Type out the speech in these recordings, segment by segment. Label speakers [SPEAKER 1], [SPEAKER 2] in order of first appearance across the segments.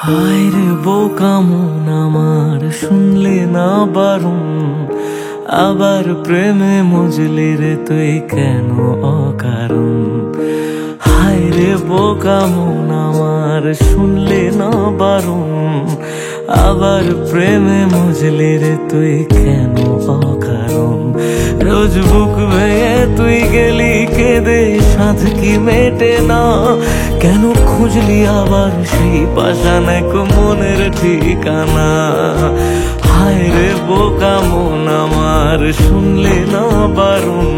[SPEAKER 1] হায় রে বোকা মন আমার, শুনলে না বারণ, আবার প্রেমে মজলি রে তুই কেন অকারণ। হায় রে বোকা মন আমার, শুনলে না বারণ, আবার প্রেমে মজলি রে তুই কেন অকারণ। রোজ বুক ভেঙে তুই গেলি কেঁদে, সাধ কি মেটে না, কেন খুঁজলি আবার সেই পাষাণ এক মনের ঠিকানা। হায় রে বোকা মন আমার, শুনলে না বারণ,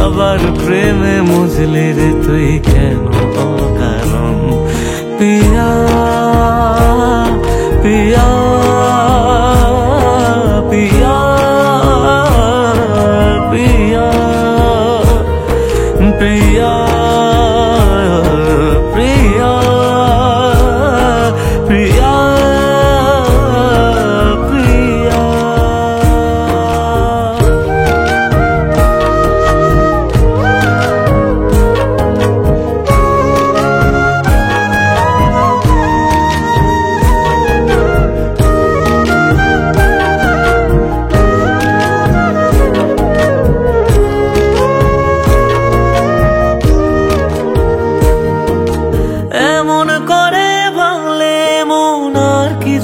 [SPEAKER 1] আবার প্রেমে মজলি রে তুই কেন অকারণ। পিয়া পিয়া পিয়া পিয়া পিয়া প্রিয়া প্রিয়া প্রিয়া।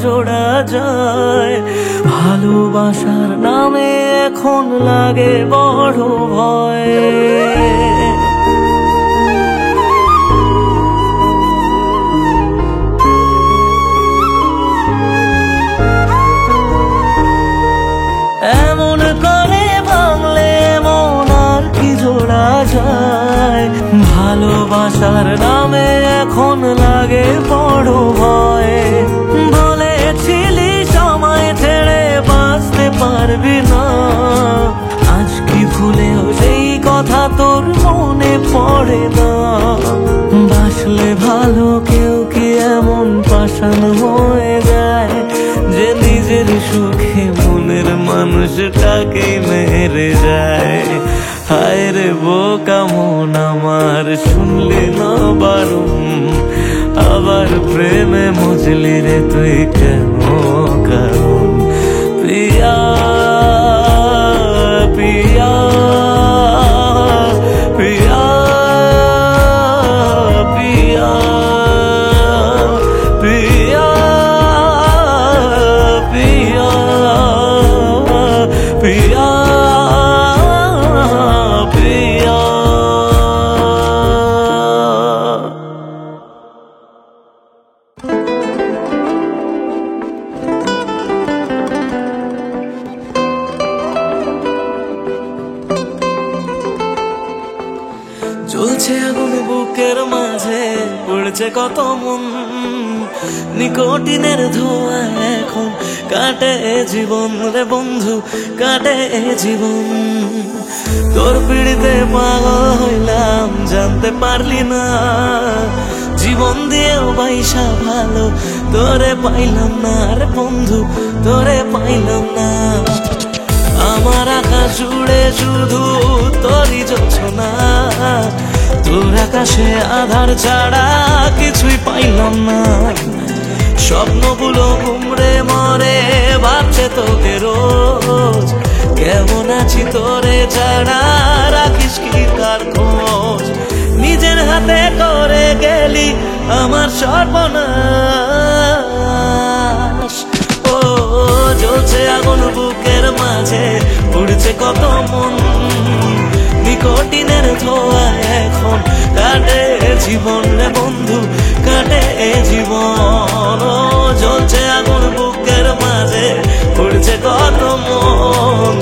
[SPEAKER 1] জোড়া যায় ভালোবাসার নামে, এখন লাগে বড় ভয়। এমন করে ভাঙলে মন আর কি জোড়া যায়, ভালোবাসার নামে এখন লাগে বড় ভয়। বলেছিলি সময় ছেড়ে বাঁচতে পারবি না, আজ কি ভুলেও সেই কথা তোর মনে পড়ে না। বাসলে ভালো কেউ কি এমন পাষাণ হয়ে যায়, যে নিজের সুখে মনের মানুষটাকে মেরে যায়। হায় রে বোকা মন আমার, শুনলে না বারণ, আবার প্রেমে মজলি রে তুই কেন কারণ। পিয়া পিয়া পিয়া পিয়া পিয়া পিয়া পিয়া পিয়া। চলছে আগুন বুকের মাঝে, পড়ছে কত মন, নিকোটিনের ধোঁয়া এখন কাটে জীবন রে বন্ধু, কাটে জীবন। তোর পিড়িতে পাগল হইলাম, জানতে পারলি না, জীবন দিয়েও বাইসা ভালো তোরে পাইলাম না রে বন্ধু, তোরে পাইলাম না। আমার আকাশ জুড়ে শুধু তোরই জোছনা, তোর আকাশে আধার ছাড়া কিছুই পাইলাম না। স্বপ্নগুলো ঘুমড়ে মরে ভাবছে তোকে রোজ, কেমন আছি তোরে ছাড়া রাখিস কি কার খোঁজ। নিজের হাতে করে গেলি আমার সর্বনাশ। ও জ্বলছে আগুন বুকের মাঝে, উড়ছে কত মন, নিকোটিনের ধোঁয়া এখন কাটে জীবন রে বন্ধু, কাটে জীবন। ও জ্বলছে আগুন বুকের মাঝে, উড়ছে কত মন,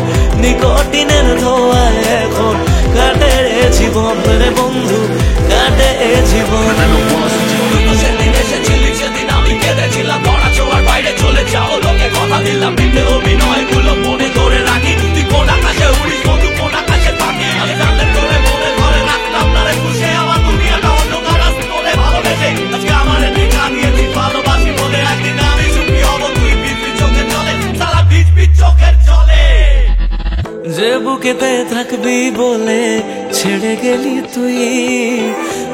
[SPEAKER 1] নিকোটিনের ধোঁয়া এখন কাটে জীবন রে বন্ধু, কাটে জীবন।
[SPEAKER 2] সেদিন এসেছিলি সেদিন আমি কেঁদেছিলাম, ধরা ছোঁয়ার বাইরে চলে যাও লোকে কথা দিলাম, অভিনয় গুলো মনে ধরে রাখি। তুই কোন আকাশে উড়িস বন্ধু, কোন আকাশে থাকি, আমি
[SPEAKER 1] থাকবি বলে ছেড়ে গেলি তুই,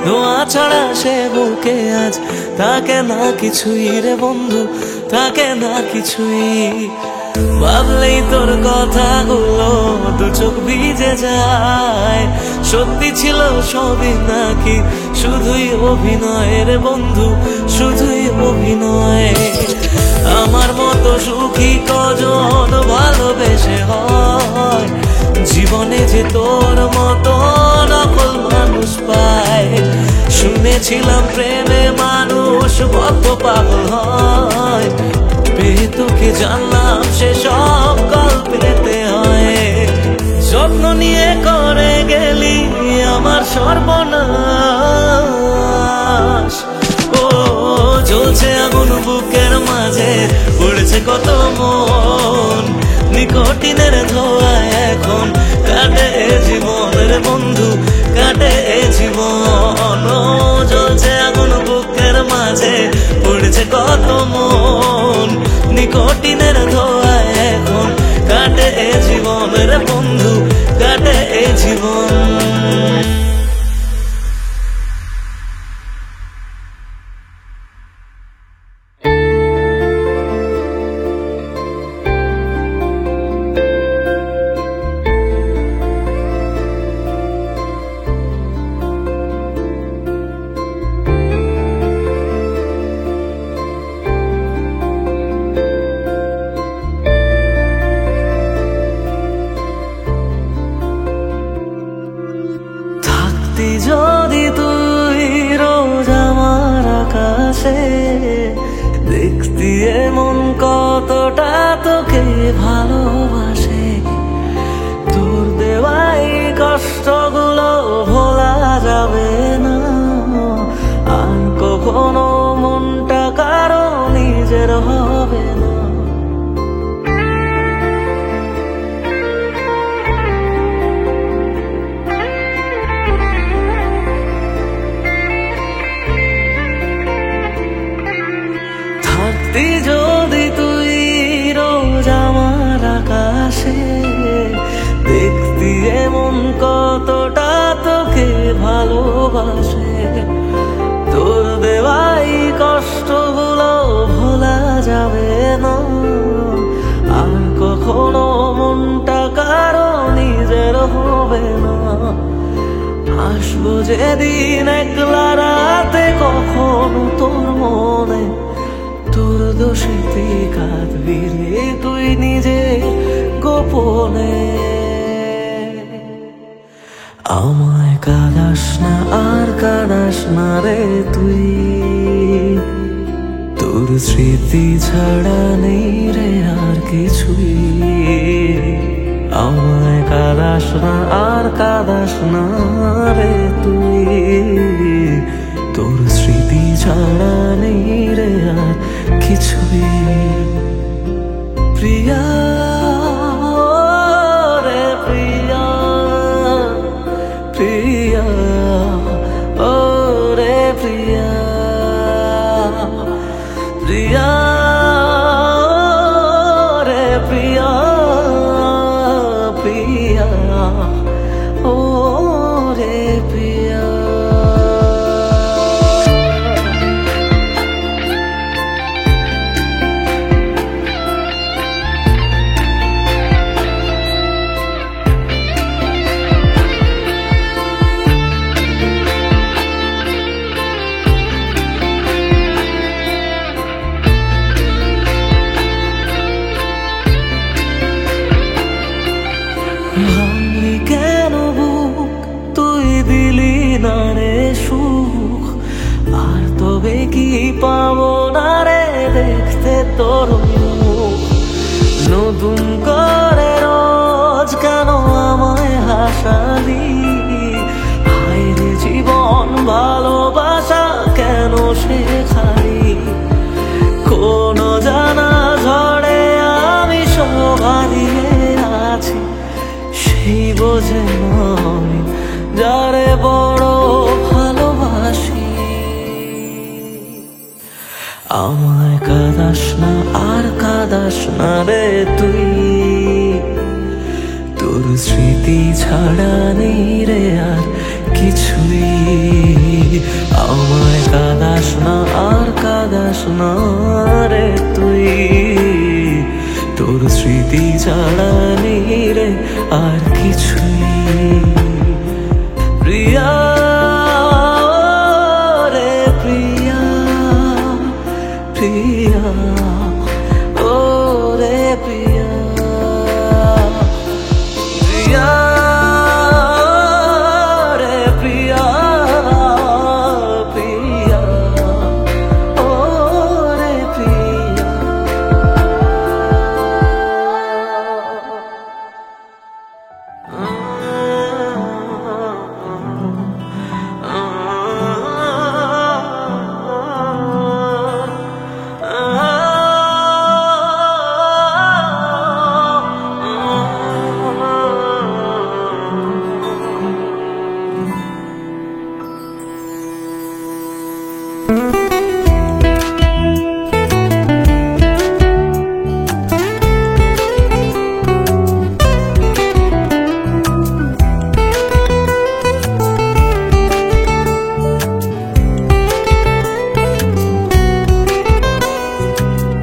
[SPEAKER 1] দোয়া ছাড়া সে বুকে আজ থাকে না কিছুই রে বন্ধু, থাকে না কিছুই। ভাবলেই তোর কথাগুলো দু চোখ ভিজে যায়, সত্যি ছিল সবই নাকি শুধুই অভিনয় রে বন্ধু, শুধুই অভিনয়। আমার মতো সুখী কজন ভালোবেসে হয়, জীবনে যে তোর মতো নকল মানুষ পায়। শুনেছিলাম প্রেমে মানুষ কত পাগল হয়, পেয়ে তোকে জানলাম সে সব গল্পেতে হয়। যত্ন নিয়ে করে গেলি আমার সর্বনাশ, ও জ্বলছে আগুন বুকের মাঝে, উড়ছে কত মন, নিকটিনের ধোয়া এখন কাটে জীবনের বন্ধু, কাটে জীবন। ও জ্বলছে আগুন বুকের মাঝে, উড়ছে কত মন, নিকটিনের ধোয়া এখন কাটে জীবনের বন্ধু, কাটে জীবন। যদি তুই রোজ আমার আকাশে দেখতি এমন কতটা তোকে ভালোবাসে, তোর দেওয়াই কষ্টগুলো ভোলা যাবে না আর কখনো, মনটা কারো নিজের হবে না। যদি তুই রোজ আমার আকাশে দেখতি এমন কতটা তোকে ভালোবাসে, তোর দেওয়াই কষ্টগুলো ভোলা যাবে না আর কখনো, মনটা কারো নিজের হবে না। আসবো যেদিন একলা রাতে কখনো তোর মনে, তোর দোষেতে কাঁদবি রে তুই নিজে গোপনে। আমায় কাঁদাস না আর কাঁদাস না রে তুই, তোর স্মৃতি ছাড়া নেই রে আর কিছুই। আমায় কাঁদাস না আর কাঁদাস না রে তুই, তোর স্মৃতি ছাড়া নেই রে আর কিছুই। প্রিয়া রে প্রিয়া, প্রিয়া ও রে প্রিয়া, প্রিয়া রে প্রিয়া, প্রিয়া ও রে প্রিয়া। ভাঙলি কেন বুক, তুই দিলি না রে সুখ, আর তবে কি পাবো না রে দেখতে তোর মুখ। নতুন করে রোজ কেন আমায় হাসালি, হায় রে জীবন ভালোবাসা কেন শেখালি। কোন জানা ঝড়ে আমি সব হারিয়ে আছি, সেই বোঝে নয় যারে বড় ভালোবাসি। আমায় কাঁদাস না আর কাঁদাস না রে তুই, তোর স্মৃতি ছাড়া ছাড়া নেই রে আর কিছুই। আমায় কাঁদাস না আর কাঁদাস না রে তুই, তোর স্মৃতি ছাড়া নেই রে আর কিছুই। প্রিয়া রে প্রিয়া, প্রিয়া ও রে প্রিয়া, প্রিয়া রে প্রিয়া, প্রিয়া ও রে প্রিয়া।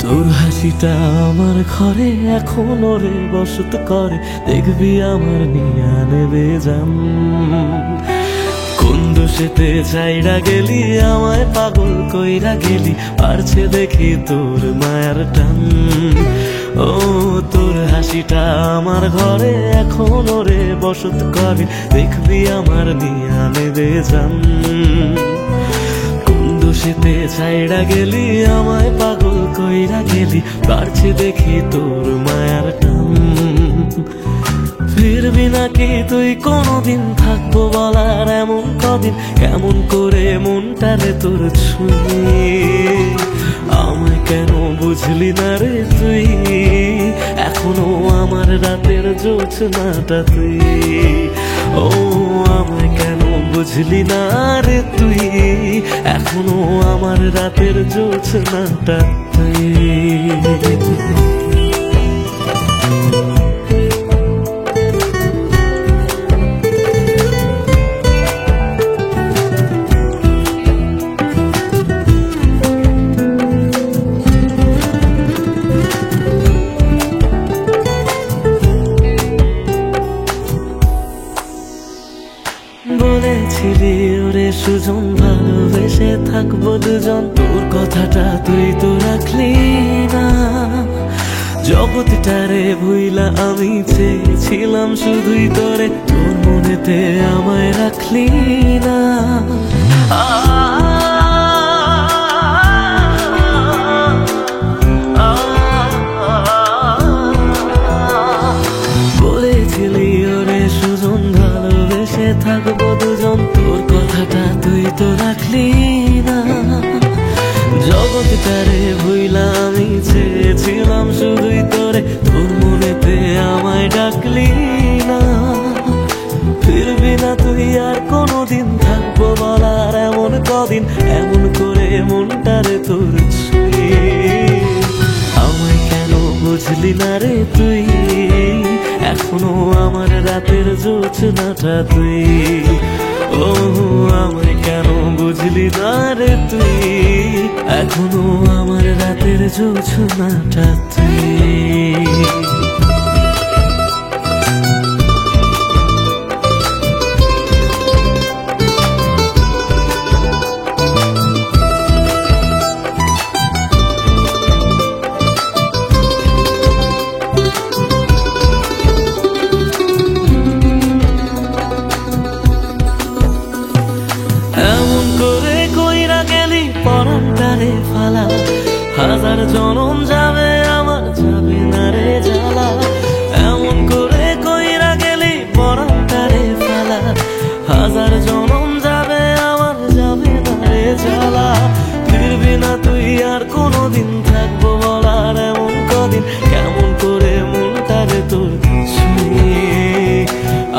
[SPEAKER 1] তোর হাসিটা আমার ঘরে এখনো রে বসত করে, দেখবি আমার নিয়া নেবে জান। কোন দোষেতে চাইরা গেলি আমায় পাগল কইরা গেলি, পারছে দেখি তোর মায়ার টান। ও তোর হাসিটা আমার ঘরে এখনো রে বসত করে, দেখবি আমার নিয়া নেবে জান। দোষেতে ছাইড়া গেলি আমায় পাগল কইরা গেলি, পারছে দেখি তোর মায়ার টান। ফিরবি নাকি তুই কোনদিন, থাকবো বলার এমন কদিন, কেমন করে মনটারে তোর ছুঁয়ে। আমায় কেন বুঝলি না রে তুই, এখনো আমার রাতের জোছনাটা তুই। ও আমায় কেন বুঝলি না রে তুই, এখনো আমার রাতের জোছনাটা তুই। বলেছিলি ওরে সুজন ভালোবেসে থাকবো দুজন, তোর কথাটা তুই তো রাখলি না। জগৎটারে ভুইলা আমি চেয়েছিলাম শুধুই তোরে, তোর মনেতে আমায় রাখলি না। বলেছিলি ওরে সুজন ভালোবেসে থাকবো দুজন, তোর কথাটা তুই তো রাখলি না। জগৎটারে ভুইলা আমি চেয়েছিলাম শুধুই তোরে, তোর মনেতে আমায় ডাকলি না। ফিরবি না তুই আর কোনদিন, থাকবো বলার এমন কদিন, এমন করে মনটারে তোর ছুঁয়ে। আমায় কেন বুঝলি না রে তুই, এখনো আমার রাতের জোছনাটা তুই। ও আমায় কেন বুঝলি না রে তুই, এখনো আমার রাতের জোছনাটা তুই। পরান্তারে ফালা, হাজার জনম যাবে আমার যাবে না রে জ্বালা। এমন করে কইরা গেলি পরান্তারে ফালা, হাজার জনম যাবে আমার যাবে না রে জ্বালা। ফিরবি না তুই আর কোনদিন, থাকবো বলার এমন কদিন, কেমন করে মনটারে তোর ছুঁয়ে।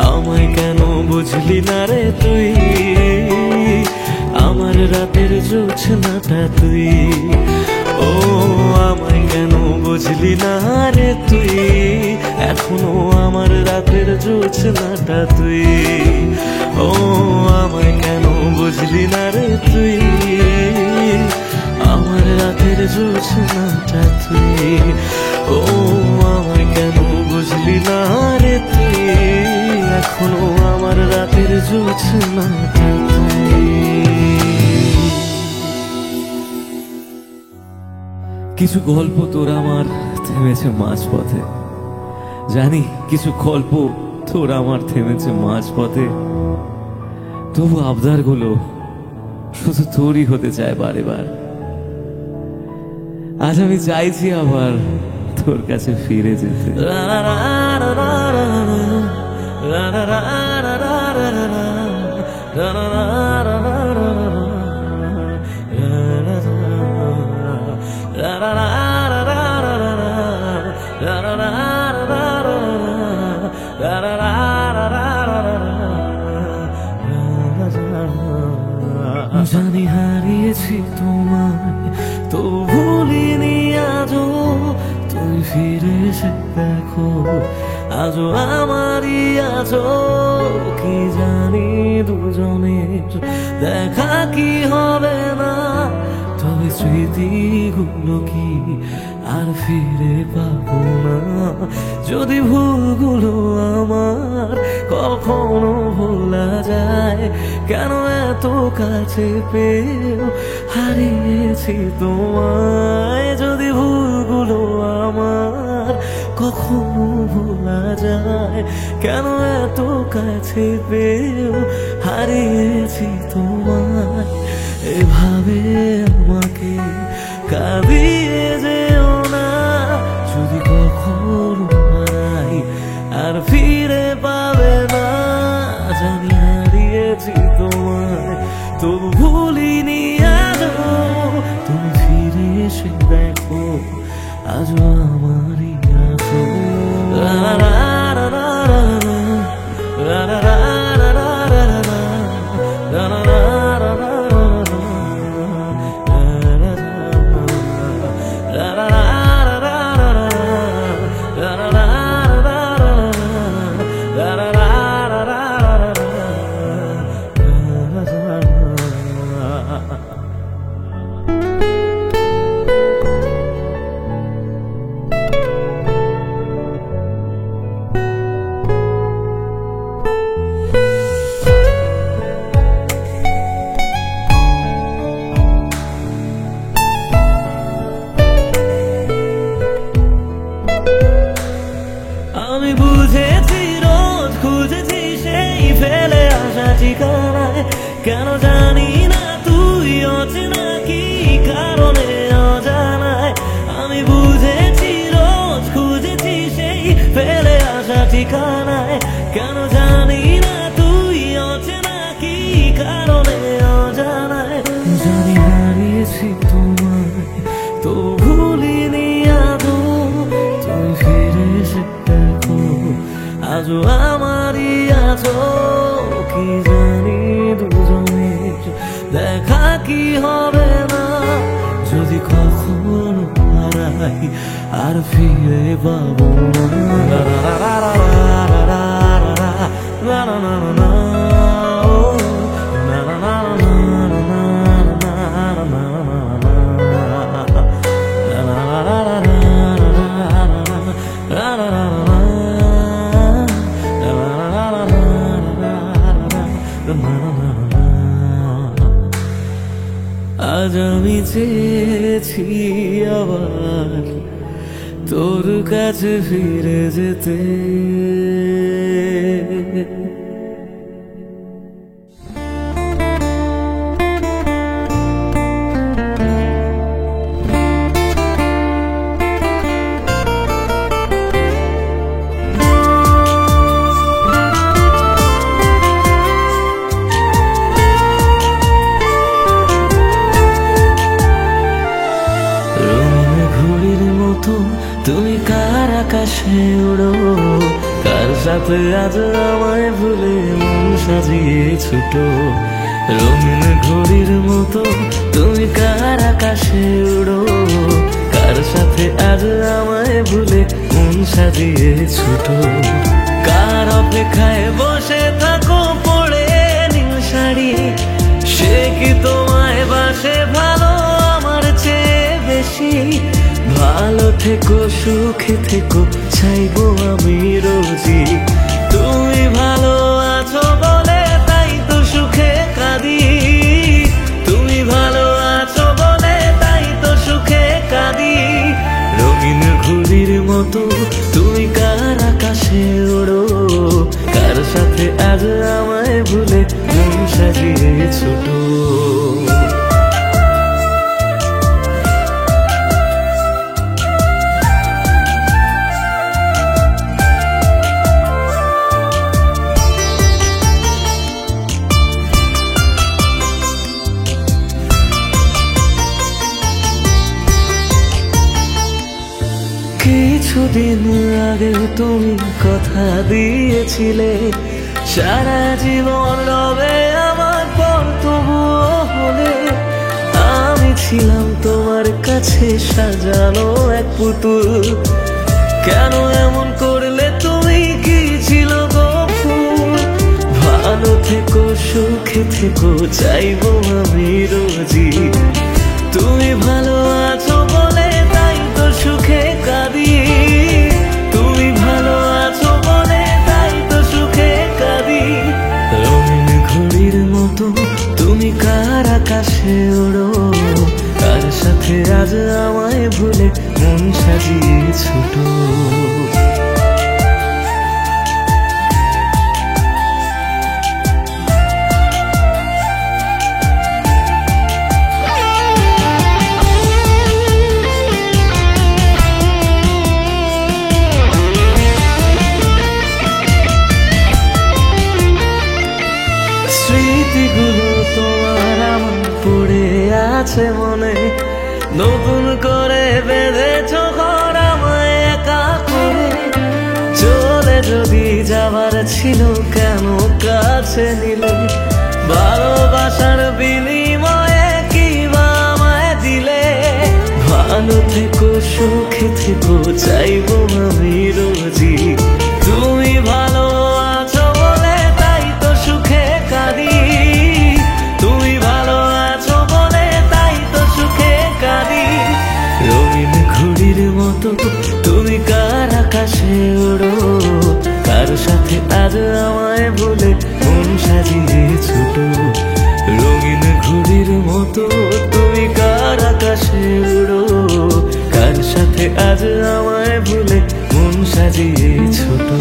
[SPEAKER 1] আমায় কেন বুঝলি না রে তুই, আমার রাতের জোছনাটা তুই। ও ও আমায় কেন বুঝলি না রে তুই, এখনো আমার রাতের জোছনাটা তুই। ও আমায় কেন বুঝলি না রে তুই, আমার রাতের জোছনাটা তুই। ও আমায় কেন বুঝলি না রে তুই, এখনো আমার রাতের জোছনাটা তুই। কিছু গল্প তোর আমার থেমেছে মাঝপথে, জানি কিছু গল্প তোর আমার থেমেছে মাঝপথে, তবু আবদারগুলো শুধু তোরই হতে চায় বারে বার। আজ আমি চাইছি আবার তোর কাছে ফিরে যেতে। জানি হারিয়েছি তোমায়, তো ভুলিনি আজও, তুমি ফিরে এসে দেখো আজও আমারই আছো। কি জানি দুজনের দেখা কি হবে না, তবে স্মৃতিগুলো কি আর ফিরে পাবো না। যদি ভুলগুলো আমার কখনো ভোলা যায়, কেন এত কাছে পেয়েও হারিয়েছি তোমায়। যদি ভুলগুলো আমার কখনো ভোলা যায়, কেন এত কাছে পেয়েও হারিয়েছি তোমায়। এভাবে আমাকে কাঁদিয়ে যেও না, যদি কখনো হারাই আর ফিরে পাবে না। জানি হারিয়েছি তোমায়, তবু ভুলিনি আজও, তুমি ফিরে এসে দেখো আজও আমারই আছো। আমি বুঝেছি রোজ খুঁজেছি সেই ফেলে আসা ঠিকানায়, কেন জানি না তুই অচেনা কি কারণে অজানায়। আমি বুঝেছি রোজ খুঁজেছি সেই ফেলে আসা ঠিকানায়, কেন জানি না তুই অচেনা কি কারণে অজানায়। জানি হারিয়েছি তোমায়, তো ভুলিনি আদৌ, তুমি ফিরে এসে দেখো আজও আমারই আছো। কি জানি দুজনের দেখা কি হবে না, যদি কখনো হারাই আর ফিরে পাবো না। আজ আমি চেয়েছি আবার তোর কাছে ফিরে যেতে। তুমি কার আকাশে উড়ো, কার সাথে আজ আমায় ভুলে মন সাজিয়ে ছুটো। রঙিন ঘড়ির মতো তুমি কার আকাশে উড়ো, কার সাথে আজ আমায় ভুলে মন সাজিয়ে ছুটো, কার অপেক্ষায় বসে থাকো পড়ে নীল শাড়ি, সে কি তোমায় বাসে ভালো আমার চেয়ে বেশি? ভালো থেকো সুখে থেকো চাইবো আমি রোজই, তুমি ভালো আছো বলে তাই তো সুখে কাঁদি, তুমি ভালো আছো বলে তাই তো সুখে কাঁদি। রঙিন ঘুড়ির মতো তুমি কার আকাশে ওড়ো, কার সাথে আজ আমায় ভুলে মন সাজিয়ে ছোটো। কিছুদিন আগে তুমি কথা দিয়েছিলে সারা জীবন রবে আমার পর, তবুও হলে আমি ছিলাম তোমার কাছে সাজানো এক পুতুল, কেন এমন করলে তুমি? কি ছিল গো ফুল? ভালো থেকো সুখে থেকো চাইবো আমি রোজই, তুমি ভালো আছো বলে তাই তো সুখে কাঁদি, তুমি ভালো আছো বলে তাই তো সুখে কাঁদি। রঙিন ঘড়ির মতো তুমি কার আকাশে ওড়ো, কার সাথে আজ আমায় ভুলে মন সাজিয়ে ছোটো। স্মৃতিগুলো তোমার আমার পড়ে আছে মনে, নতুন করে বেঁধেছ ঘর আমায় একা করে, চলে যদি যাবার ছিল কেন কাছে নিলে, ভালোবাসার বিনিময়ে কি বা আমায় দিলে? ভালো থেকো সুখে থেকো চাইবো আমি রোজই, তুমি ভালো আছো বলে তাই তো সুখে কাঁদি, তুমি ভালো আছো বলে তাই তো সুখে কাঁদি। রঙিন ঘুড়ির মতো তুমি কার আকাশে ওড়ো, কার সাথে আজ আমায় ভুলে মন সাজিয়ে ছোটো। রঙিন ঘুড়ির মতো তুমি কার আকাশে উড়ো, কার সাথে আজ আমায় ভুলে মন সাজিয়ে ছোটো।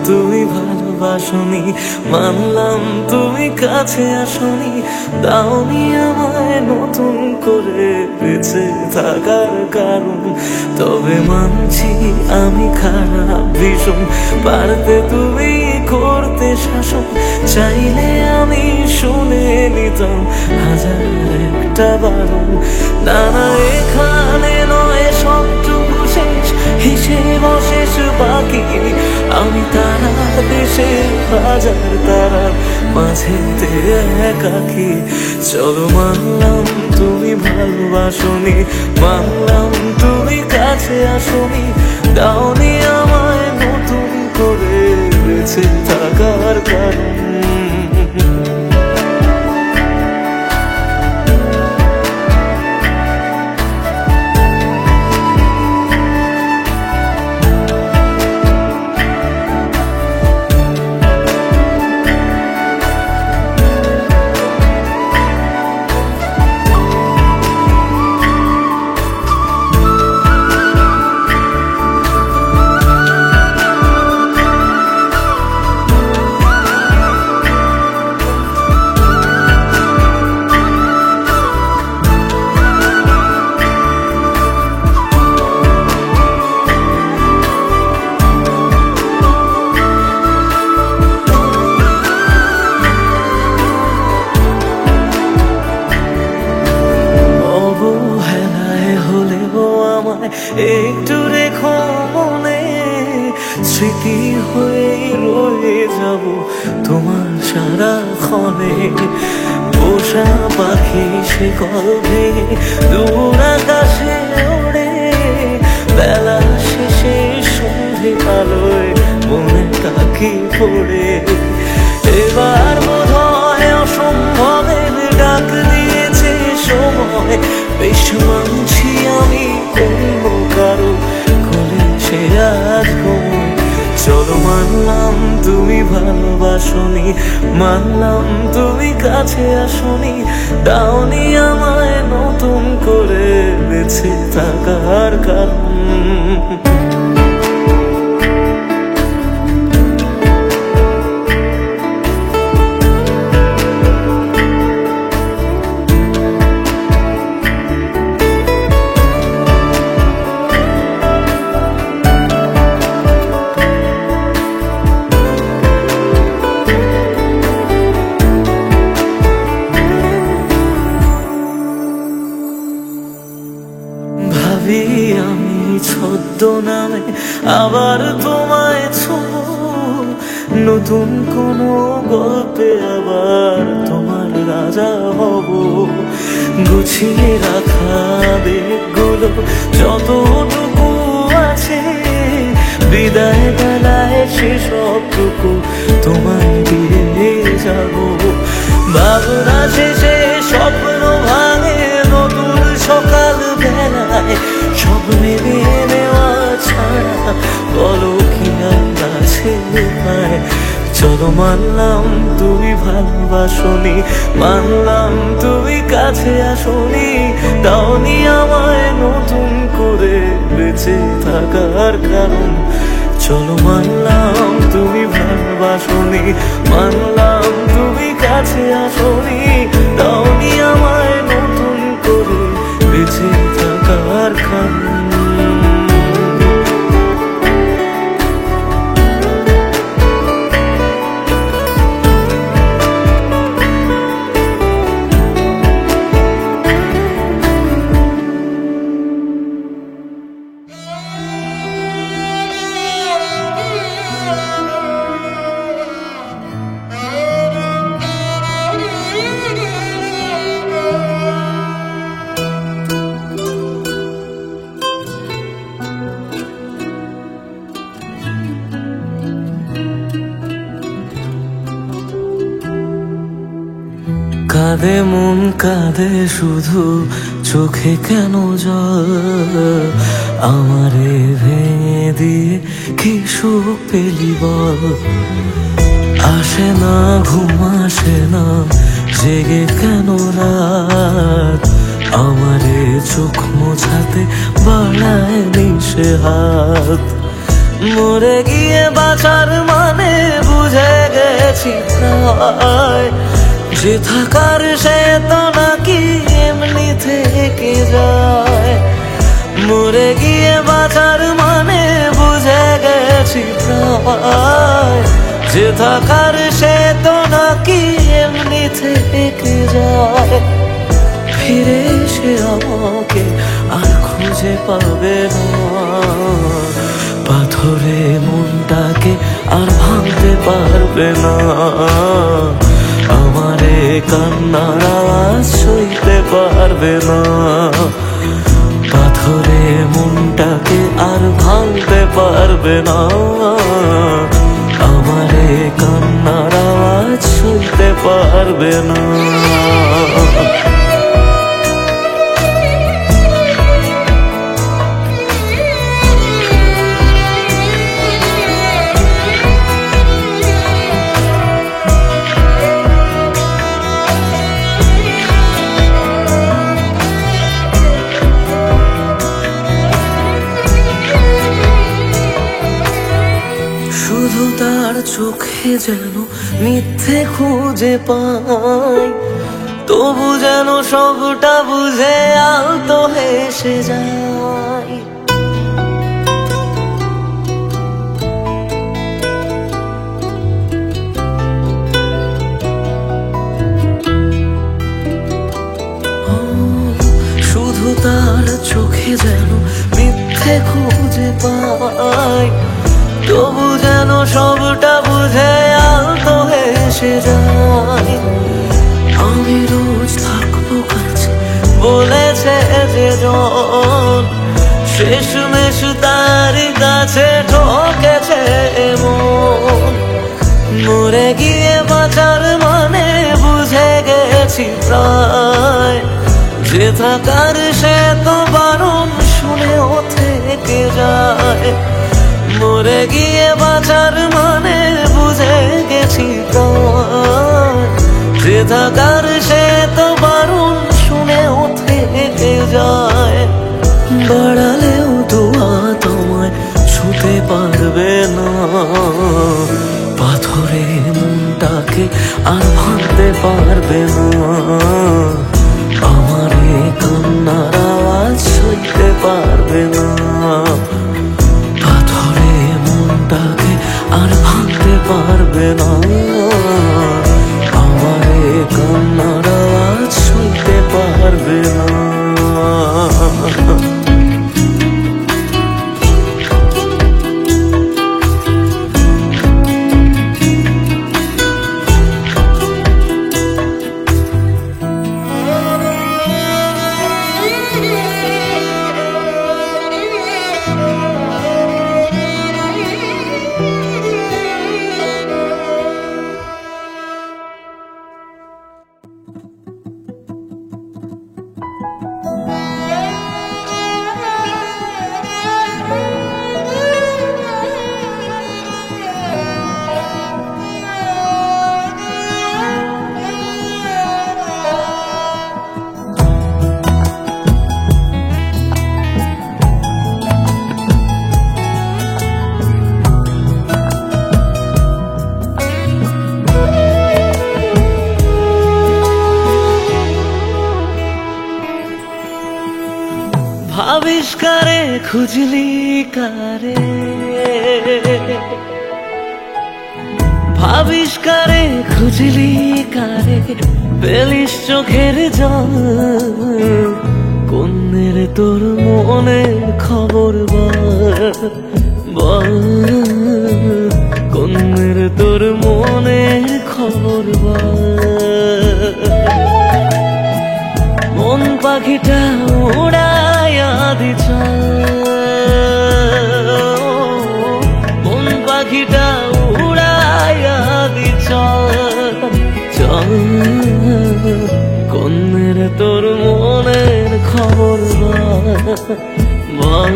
[SPEAKER 1] তুমি ভালোবাসনি, মানলাম তুমি কাছে আসনি, দাওনি আমায় নতুন করে বেঁচে থাকার কারণ। তবে মানছি আমি খারাপ ভীষণ, পারতে তুমি করতে শাসন, চাইলে আমি শুনে নিতাম হাজার একটা বারণ। না না এখানে নয় সবটুকু শেষ, হিসেব শেষ বাকি, আমি তারা দেশে হাজার তারার মাঝেতে একাকি। চলো মানলাম তুমি ভালোবাসনি, মানলাম তুমি কাছে আসনি, দাওনি আমায় নতুন করে বেঁচে থাকার কারণ। একটু রেখো মনে, স্মৃতি হয়ে রয়ে যাব তোমার সারাক্ষণে। পোষা পাখি সে গল্পে দূর আকাশে ওড়ে, বেলা শেষে সন্ধে আলোয় মনে তাকি পড়ে। এবার বোধ হয় অসম্ভবের ডাক দিয়েছে সময়, বেশ মানছি আমি অন্য কারো কোলে সে আজ ঘুমোয়। চলো মানলাম তুমি ভালোবাসনি, মানলাম তুমি কাছে আসনি, দাওনি আমায় নতুন করে বেঁচে থাকার কারণ। ভাবি আমি ছদ্মনামে আবার তোমায় ছোঁব, নতুন কোনো গল্পে আবার তোমার রাজা হব। গুছিয়ে রাখা বেগগুলো যতটুকু আছে, বিদায় বেলায় সেসবটুকু তোমায় দিয়ে যাব। ভাবনা শেষে স্বপ্ন ভাঙে নতুন সকাল বেলায়, সব মেনে নেওয়া ছাড়া বলো কি আর আছে উপায়। চলো মানলাম তুমি ভালোবাসনি, মানলাম তুমি কাছে আসনি, দাওনি আমায় নতুন করে বেঁচে থাকার কারণ। চলো মানলাম তুমি ভালোবাসনি, মানলাম তুমি কাছে আসনি, দাওনি আমায় নতুন করে বেঁচে থাকার কারণ। কাঁদে মন কাঁদে শুধু, চোখে কেন জল? আমারে ভেঙে দিয়ে কি সুখ পেলি বল? আসে না ঘুম আসে না, জেগে কেন রাত? আমারে চোখ মোছাতে বাড়ায় নিশে হাত। মরে গিয়ে বাঁচার মানে বুঝে গেছি প্রায়, যে থাকার সে তো নাকি এমনি থেকে যায়। মরে গিয়ে বাঁচার মানে বুঝে গেছি প্রায়, যে থাকার সে তো নাকি এমনি থেকে যায়। ফিরে এসে আমাকে আর খুঁজে পাবে না, পাথরে মনটাকে আর ভাঙতে পারবে না। আমারে কান্নার আওয়াজ সইতে পারবে না, পাথরে মনটাকে আর ভাঙতে পারবে না। আমারে কান্নার আওয়াজ সইতে পারবে না। শুধু তার চোখে যেন মিথ্যে খুঁজে পাই, তবু যেন সবটা বুঝে আলতো হেসে যায়। শুধু তার চোখে যেন মিথ্যে চোখে খুঁজে পাই, তবু যেন সবটা বুঝে আলতো হেসে যায়। আমি রোজ থাকবো কাছে বলেছে যে জন, শেষমেশ তার কাছে ঠকেছে মন। মরে গিয়ে বাঁচার মানে বুঝে গেছি প্রায়, যে থাকার সে তো বারণ শুনেও থেকে যায়। মরে গিয়ে বাঁচার মানে বুঝে গেছি প্রায়, যে থাকার সে তো বারণ শুনেও থেকে যায়। বাড়ালেও দোয়া তোমায় ছুতে পারবে না, পাথরে মনটাকে আর ভাঙতে পারবে না। আমার এই কান্নার আওয়াজ সইতে পারবে না, পাথরে মনটাকে আর ভাঙতে পারবে না। আমার এই কান্নার আওয়াজ সইতে পারবে না। আবিষ্কারে খুঁজলি কারে, ভাবিষ্কারে খুঁজলি কারে, পেলিস চোখের জল। কোনের তোর মনের খবর বল, কোনের তোর মনের খবর বল। মন পাখিটা উড়াইয়া দিছ, মন পাখিটা উড়াইয়া দিছ। চল কোনের তোর মনের খবর বল,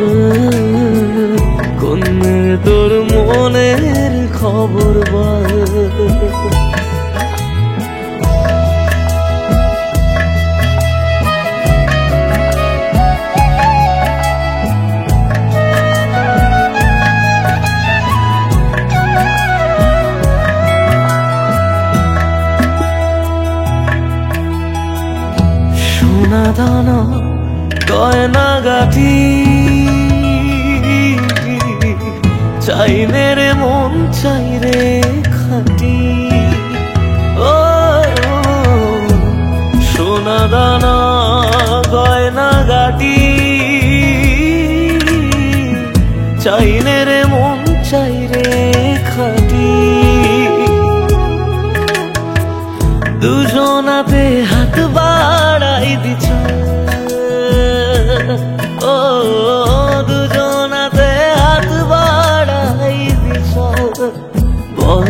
[SPEAKER 1] কোনের তোর মনের খবর বল। সোনা দানা গয়না গাটি, চাইলে রে মন চাইরে খাটি। ও সোনা দানা গয়না গাটি, চাইলে রে মন চাইরে খাটি। দুজনাতে হাত বাড়াই দিছ, ও দুজনাতে হাত বাড়াই দিছ। বল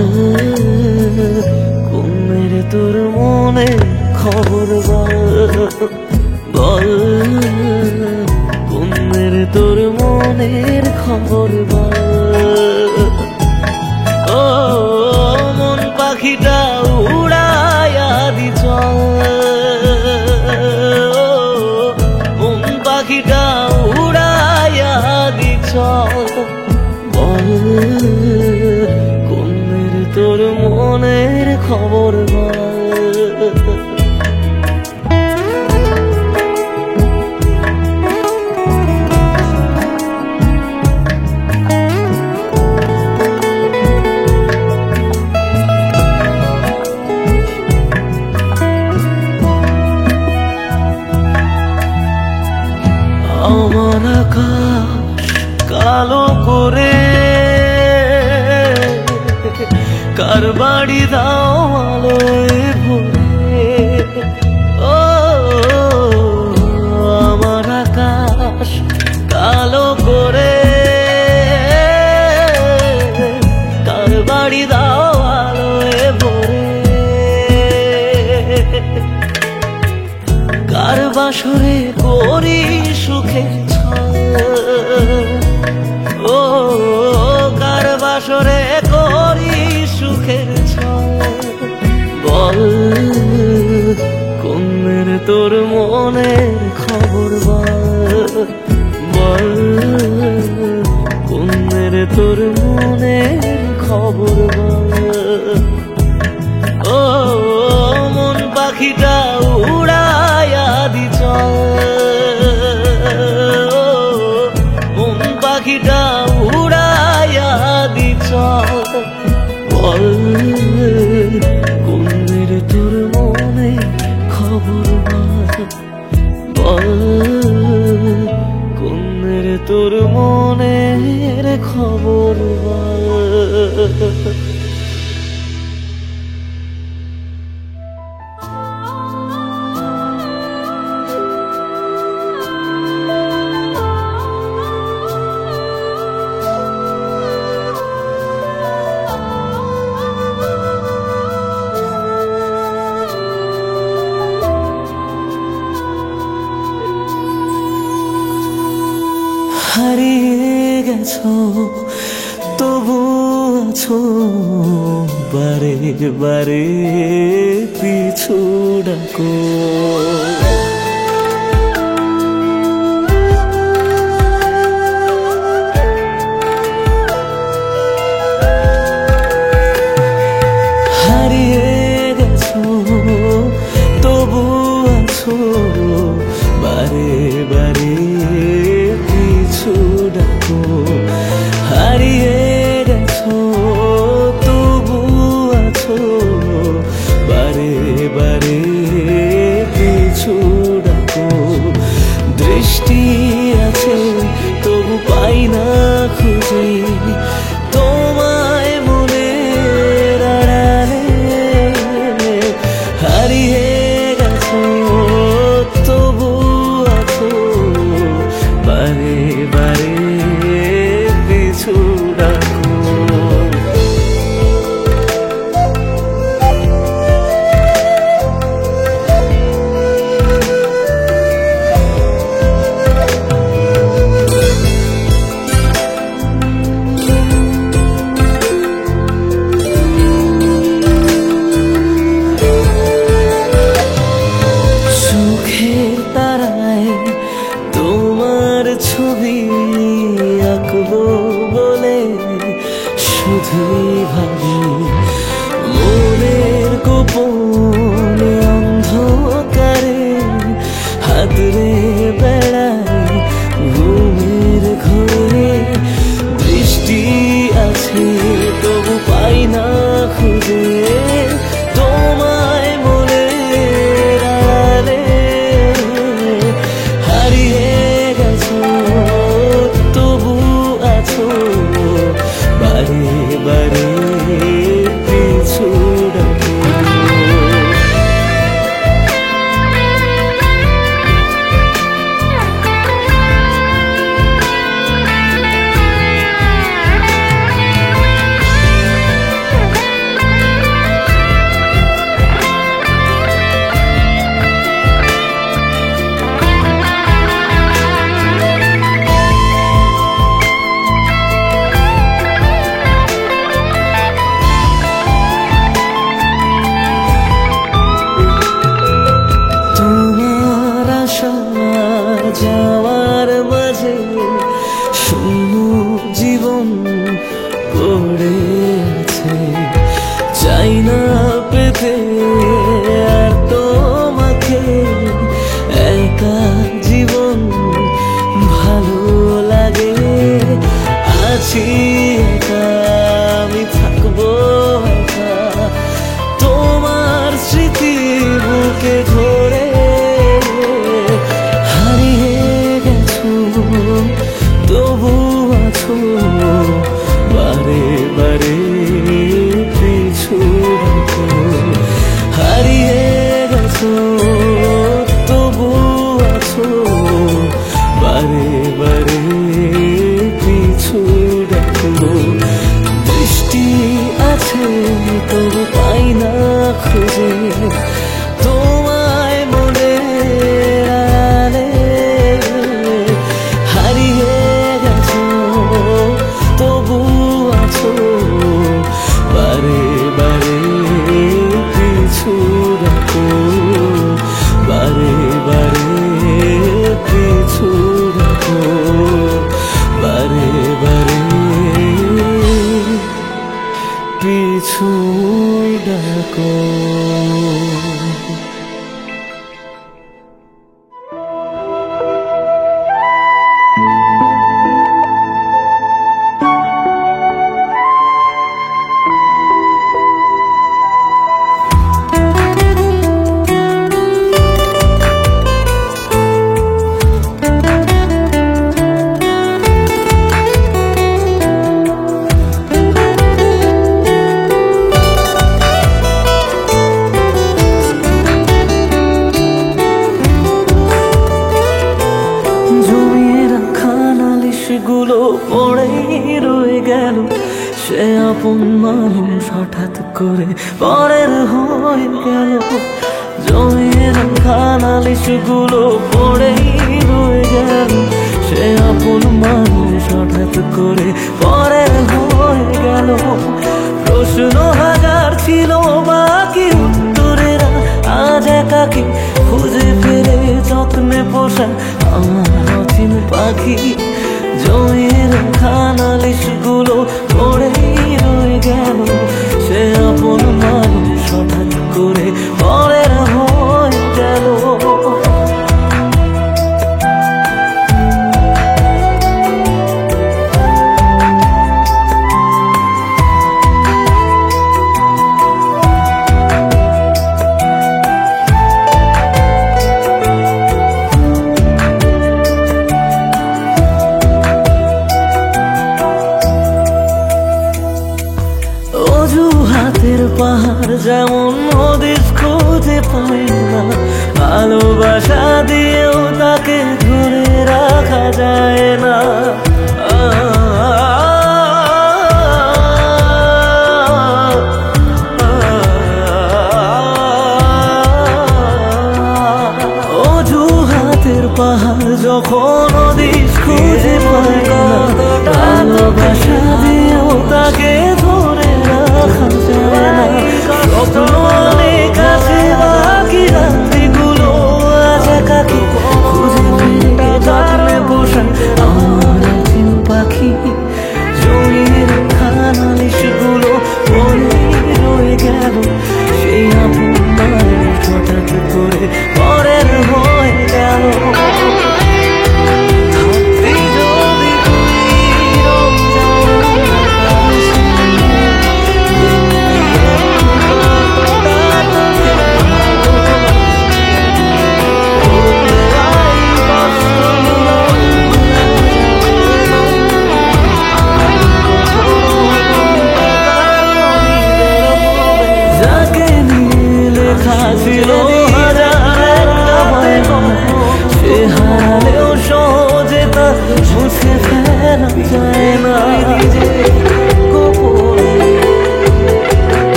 [SPEAKER 1] কোনের তোর মনে খবর বল, কোনের তোর মনের খবর বল। ও মন পাখিটা উড়াইয়া দিছ, মন পাখিটা উড়াইয়া দিছ। বল কোনের তোর মনের খবর বল। আমার আকাশ কালো করে কার বাড়ি দাও আলোয় ভরে। ও আমার আকাশ কালো করে কার বাড়ি দাও আলোয় ভরে। কার বাসরে করি সুখের ছয়। ও কার বাসরে করি সুখের ছয়। বল কোনের তোর মনের খবর বল। বল কোনের তোর মনের খবর বল। ও মন পাখিটা উড়াইয়া দি চল। মন পাখিটা উড়াইয়া দি চল। বল কোনের তোর মনে খবর বল। বল কোনের তোর মনের খবর বল। হারিয়ে গেছো তবু আছো বারে বারে পিছু ডাকো। হারিয়ে গেছো তবু আছো বারে বারে পিছু ডাকো। হারিয়ে গেছো তবু আছো বারে বারে পিছু ডাকো। দৃষ্টি আছে তবু পাই না খুঁজে তোমায় মনের আড়ালে। হারিয়ে গেছো তবু আছো বারে বারে পিছু ডাকো। চোখের তারায় তোমার ছবি আঁকবো বলে শুধুই ভাবি। মনের গোপন অন্ধকারে হাতরে বেড়াই ঘুমের ঘরে। দৃষ্টি আছে তবু পাই না খুঁজে তোমায় মনের আড়ালে। হারিয়ে গেছো তবু আছো বারে বারে পিছু ডাকো। তোমার আসা যাওয়ার মাঝে শূন্য জীবন পড়ে আছে। চাই না পেতে আর তোমাকে একা জীবন ভালো লাগে। আছি একা আমি থাকবো একা তোমার স্মৃতি বুকে ধরে। হারিয়ে গেছো তবু আছো বারে বারে পিছু ডাকো, হারিয়ে গেছো তবু আছো বারে বারে পিছু ডাকো। বৃষ্টি আছে তবু পাই না খুঁজে তোমায় মনে আড়ালে, হারিয়ে গেছো তবু আছো বারে বারে পিছু ডাকো, বারে বারে পিছু ডাকো, বারে বারে পিছু ডাকো। গুলো পড়েই রয়ে গেল, সে আপন মানুষ হঠাৎ করে পরের হয়ে গেল। জমিয়ে রাখা নালিশ গুলো পড়েই রয়ে গেল, সে আপন মানুষ হঠাৎ করে পরের হয়ে গেল। প্রশ্ন হাজার ছিল বাকি উত্তরেরা আজ একাকি খুঁজে ফেরে যত্নে পোষা আমার অচিন পাখি। জমিয়ে রাখা নালিশ গুলো পড়েই রয়ে গেল, সে আপন মানুষ হঠাৎ করে পরের হয়ে গেল। অজুহাতের পাহাড় যেমন হদিস খুঁজে পাই না, ভালোবাসা দিয়েও তাকে ধরে রাখা যায় না। অজুহাতের পাহাড় যখন হদিস খুঁজে পাই না, ভালোবাসা দিয়েও তাকে ধরে রাখা যায় না। স্বপ্ন অনেক আছে বাকি রাত্রিগুলো আজ একাকি খুঁজে ফিরে যত্নে বসা আমার অচিন পাখি। জমিয়ে রাখা নালিশ গুলো পড়েই রয়ে গেল, সেই আপন মানুষ হঠাৎ করে পরের হয়ে গেল।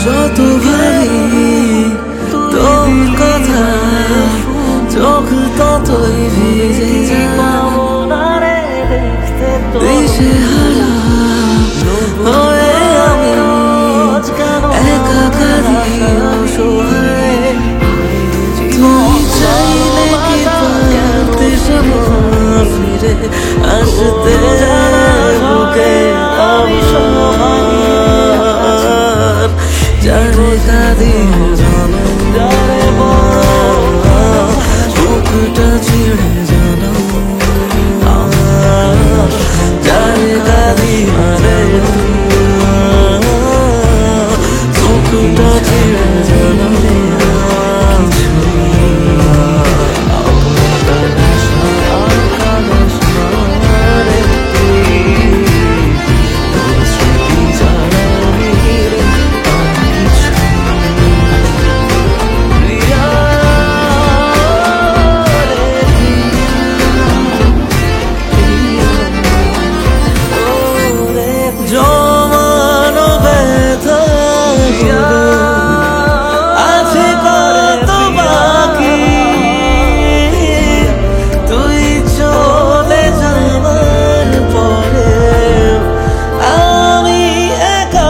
[SPEAKER 1] যত ভাবি তোর কথা চোখ ততই ভিজে যায় দিশেহারা হয়ে আমি একাকারী অসহায় তুই চাইলে কি পারতিস আমার ফিরে আসতে বুকে আমার যারে কাঁদিয়ে জানাম বুকটা ছিঁড়ে জানাম যারে কাঁদিয়ে বুকটা ছিঁড়ে জানাম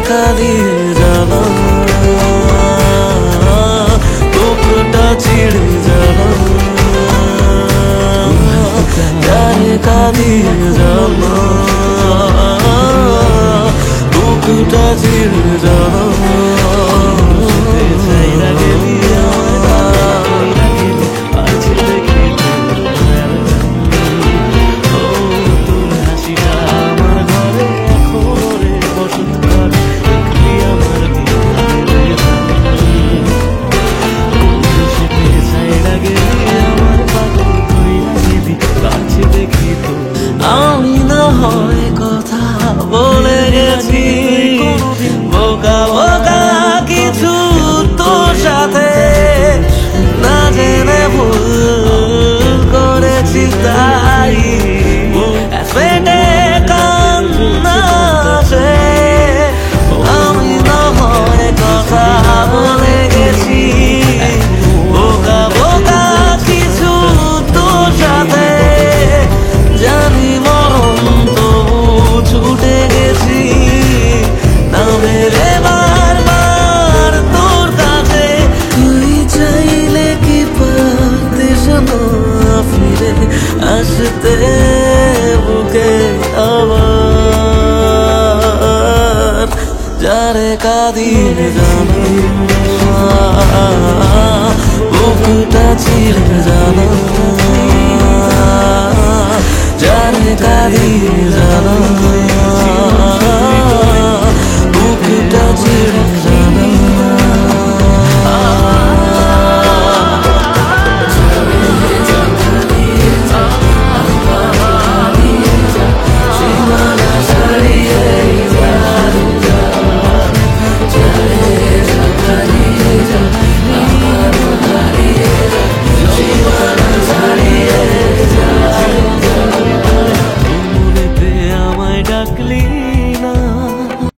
[SPEAKER 1] কাঁদিয়ে জানাম বুকটা ছিঁড়ে জানাম যারে কাঁদিয়ে জানাম বুকটা ছিঁড়ে জানাম আমি না হয় কথা বলে গেছি বোকা বোকা কিছু তোর সাথে না জেনে ভুল করেছি তাই পেটে কান্না আসে আমি না হয় কথা বলে গেছি বোকা বোকা কিছু তোর সাথে জানি মরণ তবু ছুটে গেছি না মেরে বারবার তোর কাছে তুই চাইলে কি পারতিস না ফিরে আসতে বুকে আবার যারে কাঁদিয়ে জানাম বুকটা ছিঁড়ে জানাম যারে কাঁদিয়ে জানাম